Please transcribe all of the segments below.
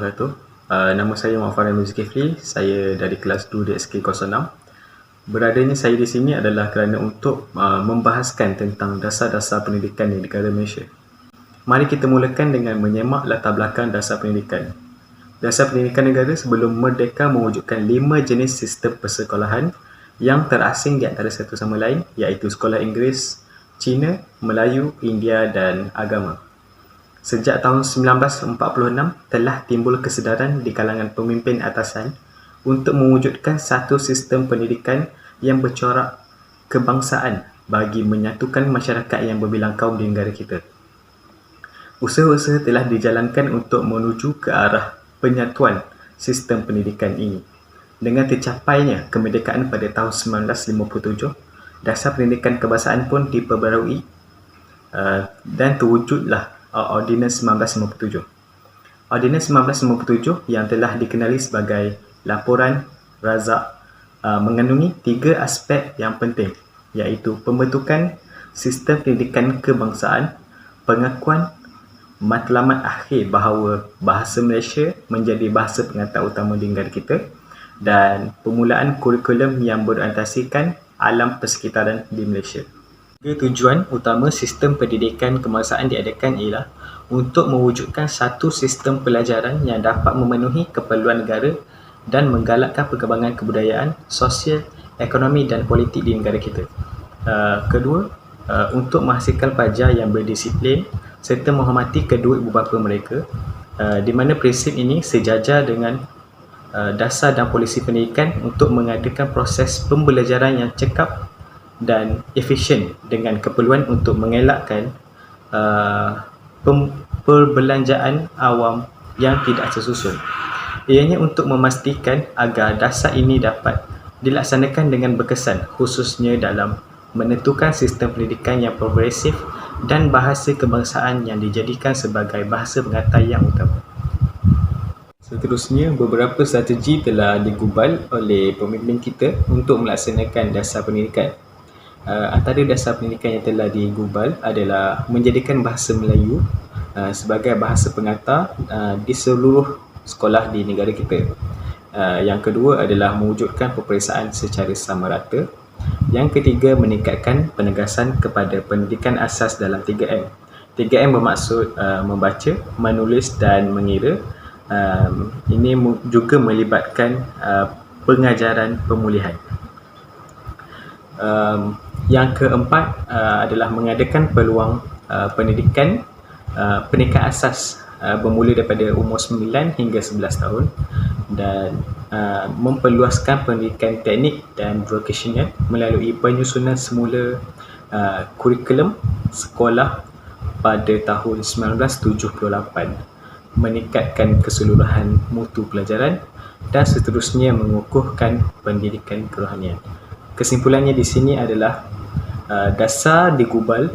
wabarakatuh. Nama saya Muhammad Farhan Zulkifli. Saya dari kelas 2 DSK 06. Beradanya saya di sini adalah kerana untuk membahaskan tentang dasar-dasar pendidikan di negara Malaysia. Mari kita mulakan dengan menyemak latar belakang dasar pendidikan. Dasar pendidikan negara sebelum merdeka mewujudkan 5 jenis sistem persekolahan yang terasing di antara satu sama lain, iaitu sekolah Inggeris, Cina, Melayu, India dan agama. Sejak tahun 1946 telah timbul kesedaran di kalangan pemimpin atasan untuk mewujudkan satu sistem pendidikan yang bercorak kebangsaan bagi menyatukan masyarakat yang berbilang kaum di negara kita. Usaha-usaha telah dijalankan untuk menuju ke arah penyatuan sistem pendidikan ini. Dengan tercapainya kemerdekaan pada tahun 1957, dasar pendidikan kebangsaan pun diperbarui dan terwujudlah Ordinans 1957. Ordinans 1957 yang telah dikenali sebagai Laporan Razak mengandungi 3 aspek yang penting, iaitu pembentukan sistem pendidikan kebangsaan, pengakuan matlamat akhir bahawa bahasa Malaysia menjadi bahasa pengantar utama di negara kita, dan permulaan kurikulum yang berorientasikan alam persekitaran di Malaysia. Tujuan utama sistem pendidikan kebangsaan diadakan ialah untuk mewujudkan satu sistem pelajaran yang dapat memenuhi keperluan negara dan menggalakkan perkembangan kebudayaan, sosial, ekonomi dan politik di negara kita. Kedua, untuk menghasilkan pelajar yang berdisiplin serta menghormati kedua ibu bapa mereka, di mana prinsip ini sejajar dengan dasar dan polisi pendidikan untuk mengadakan proses pembelajaran yang cekap dan efisien dengan keperluan untuk mengelakkan perbelanjaan awam yang tidak tersusun. Ianya untuk memastikan agar dasar ini dapat dilaksanakan dengan berkesan, khususnya dalam menentukan sistem pendidikan yang progresif dan bahasa kebangsaan yang dijadikan sebagai bahasa pengantar yang utama. Seterusnya, beberapa strategi telah digubal oleh pemimpin kita untuk melaksanakan dasar pendidikan. Antara dasar pendidikan yang telah digubal adalah menjadikan bahasa Melayu sebagai bahasa pengantar di seluruh sekolah di negara kita. Yang kedua adalah mewujudkan peperiksaan secara sama rata. Yang ketiga, meningkatkan penegasan kepada pendidikan asas dalam 3M. 3M bermaksud membaca, menulis dan mengira. Ini juga melibatkan pengajaran pemulihan. Yang keempat adalah mengadakan peluang pendidikan asas bermula daripada umur 9 hingga 11 tahun dan memperluaskan pendidikan teknik dan vocational melalui penyusunan semula kurikulum sekolah pada tahun 1978, meningkatkan keseluruhan mutu pelajaran dan seterusnya mengukuhkan pendidikan kerohanian. Kesimpulannya di sini adalah dasar digubal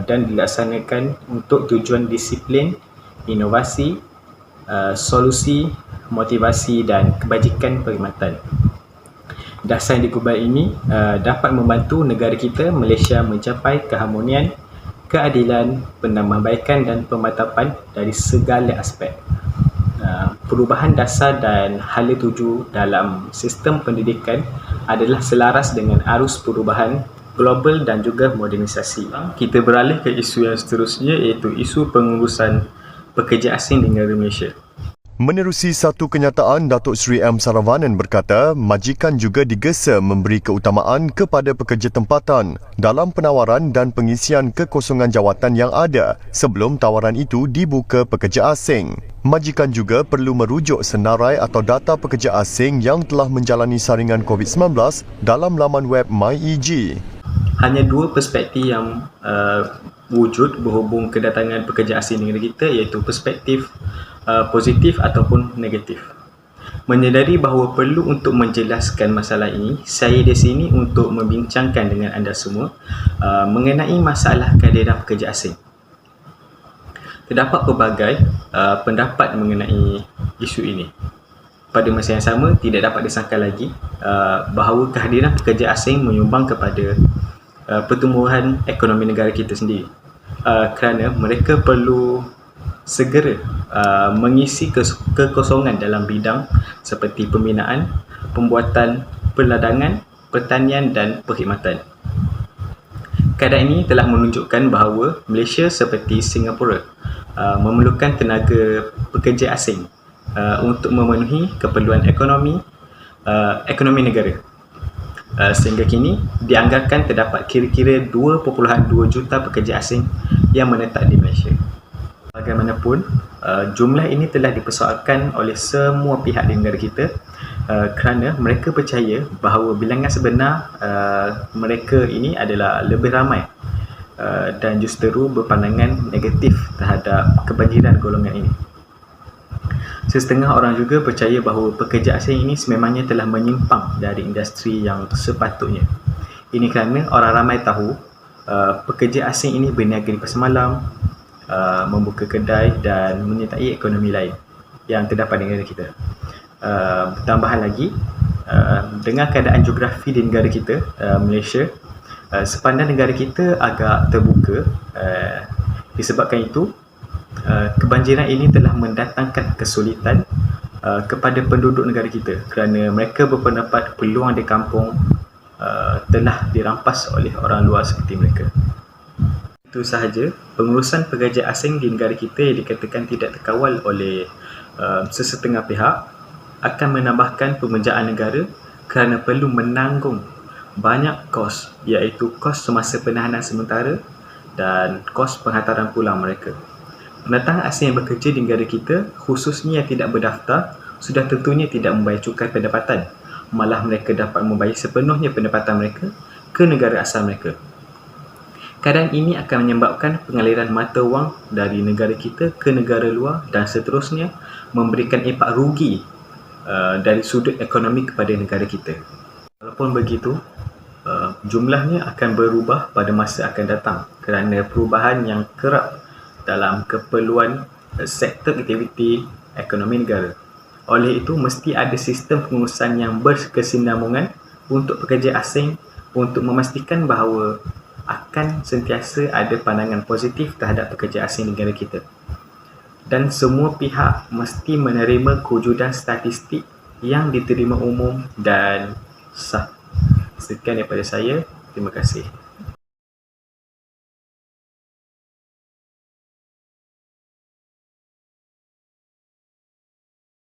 dan dilaksanakan untuk tujuan disiplin, inovasi, solusi, motivasi dan kebajikan perkhidmatan. Dasar yang digubal ini dapat membantu negara kita Malaysia mencapai keharmonian, keadilan, penambahbaikan dan pemantapan dari segala aspek. Perubahan dasar dan hala tuju dalam sistem pendidikan adalah selaras dengan arus perubahan global dan juga modernisasi. Kita beralih ke isu yang seterusnya, iaitu isu pengurusan pekerja asing di negara Malaysia. Menerusi satu kenyataan, Datuk Seri M. Saravanan berkata, majikan juga digesa memberi keutamaan kepada pekerja tempatan dalam penawaran dan pengisian kekosongan jawatan yang ada sebelum tawaran itu dibuka pekerja asing. Majikan juga perlu merujuk senarai atau data pekerja asing yang telah menjalani saringan COVID-19 dalam laman web MyEG. Hanya 2 perspektif yang wujud berhubung kedatangan pekerja asing di negara kita, iaitu perspektif positif ataupun negatif. Menyedari bahawa perlu untuk menjelaskan masalah ini, saya di sini untuk membincangkan dengan anda semua mengenai masalah kehadiran pekerja asing. Terdapat pelbagai pendapat mengenai isu ini. Pada masa yang sama, tidak dapat disangkal lagi bahawa kehadiran pekerja asing menyumbang kepada pertumbuhan ekonomi negara kita sendiri, kerana mereka perlu segera mengisi kekosongan dalam bidang seperti pembinaan, pembuatan perladangan, pertanian dan perkhidmatan. Keadaan ini telah menunjukkan bahawa Malaysia seperti Singapura memerlukan tenaga pekerja asing untuk memenuhi keperluan ekonomi negara. Sehingga kini dianggarkan terdapat kira-kira 2.2 juta pekerja asing yang menetap di Malaysia. Bagaimanapun, jumlah ini telah dipersoalkan oleh semua pihak di negara kita kerana mereka percaya bahawa bilangan sebenar mereka ini adalah lebih ramai dan justeru berpandangan negatif terhadap kebanjiran golongan ini. Sesetengah orang juga percaya bahawa pekerja asing ini sememangnya telah menyimpang dari industri yang sepatutnya. Ini kerana orang ramai tahu pekerja asing ini berniaga di pasar malam, membuka kedai dan menyertai ekonomi lain yang terdapat di negara kita. Tambahan lagi, dengan keadaan geografi di negara kita, Malaysia, sepanjang negara kita agak terbuka. Disebabkan itu, kebanjiran ini telah mendatangkan kesulitan kepada penduduk negara kita kerana mereka berpendapat peluang di kampung telah dirampas oleh orang luar seperti mereka. Itu sahaja pengurusan pekerja asing di negara kita yang dikatakan tidak terkawal oleh sesetengah pihak akan menambahkan pemujaan negara kerana perlu menanggung banyak kos, iaitu kos semasa penahanan sementara dan kos penghantaran pulang mereka. Pendatang asing yang bekerja di negara kita, khususnya yang tidak berdaftar, sudah tentunya tidak membayar cukai pendapatan. Malah mereka dapat membayar sepenuhnya pendapatan mereka ke negara asal mereka. Keadaan ini akan menyebabkan pengaliran mata wang dari negara kita ke negara luar dan seterusnya memberikan impak rugi dari sudut ekonomi kepada negara kita. Walaupun begitu, jumlahnya akan berubah pada masa akan datang kerana perubahan yang kerap dalam keperluan sektor aktiviti ekonomi negara. Oleh itu, mesti ada sistem pengurusan yang berkesinambungan untuk pekerja asing untuk memastikan bahawa akan sentiasa ada pandangan positif terhadap pekerja asing negara kita. Dan semua pihak mesti menerima kewujudan statistik yang diterima umum dan sah. Sekian daripada saya. Terima kasih.